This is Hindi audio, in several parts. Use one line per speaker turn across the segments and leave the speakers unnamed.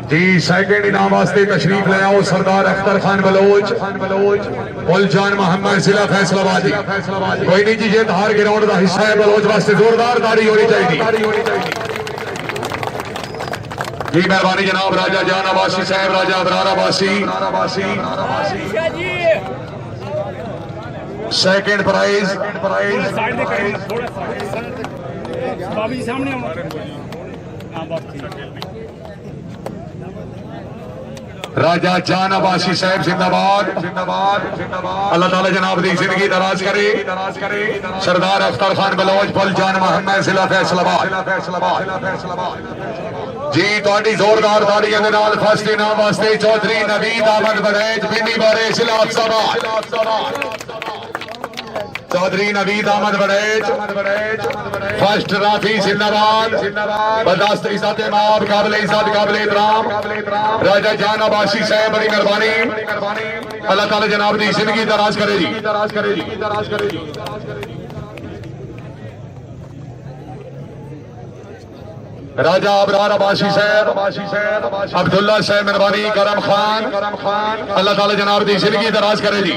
जी सेकंड इनाम वास्ते तशरीफ ले आओ सरदार अख्तर खान बलोच उलजान मोहम्मद जिला फैसलाबादी। कोई नहीं जी, ये धार ग्राउंड का हिस्सा है, बलोच वास्ते जोरदार ताड़ी होनी चाहिए जी। मेहरबानी जनाब राजा जान आबासी साहब, राजा अबरार आबासी। सेकंड प्राइज राजा जान अबासी साहब जिंदाबाद अल्लाह ताला जनाब दी जिंदगी दराज करे। सरदार अख्तर खान बलोच पुल जान मोहम्मद जिला फैसलाबाद जी। थोड़ी जोरदार ताड़ियां दे नाल फर्स्ट इनाम वास्ते चौधरी नवीद अहमद बड़ैच पिंडी बारे जिला चौधरी नवीद अहमद बड़ैच फर्स्ट राफी जिंदाबाद। बर्दाश्त इज्जत माब काबिल इज्जत काबिल एहतराम राजा जान अबासी साहब, बड़ी मेहरबानी। अल्लाह ताला जनाब दी जिंदगी दराज करे जी। राजा अबरार आबासी साहब, अब्दुल्ला साहब मेहरबानी, करम खान, अल्लाह ताला जनाब दी जिंदगी दराज करे जी।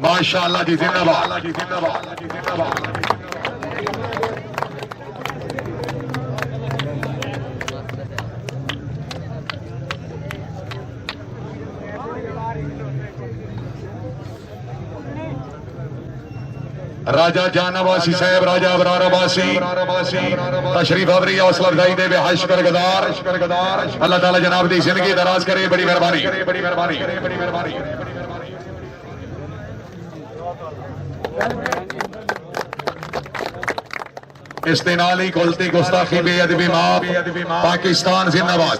माशाअल्लाह जी, जिंदाबाद। राजा जान अबासी साहब, राजा अबरार आबासी तशरीफ आवरी हौसला अफजाई दे बेहद शुक्रगुजार। अल्लाह ताला जनाब दी जिंदगी दराज करे, बड़ी मेहरबानी। इस दे नाल ही गलती गुस्ताखी बेअदबी माफ। पाकिस्तान जिंदाबाद।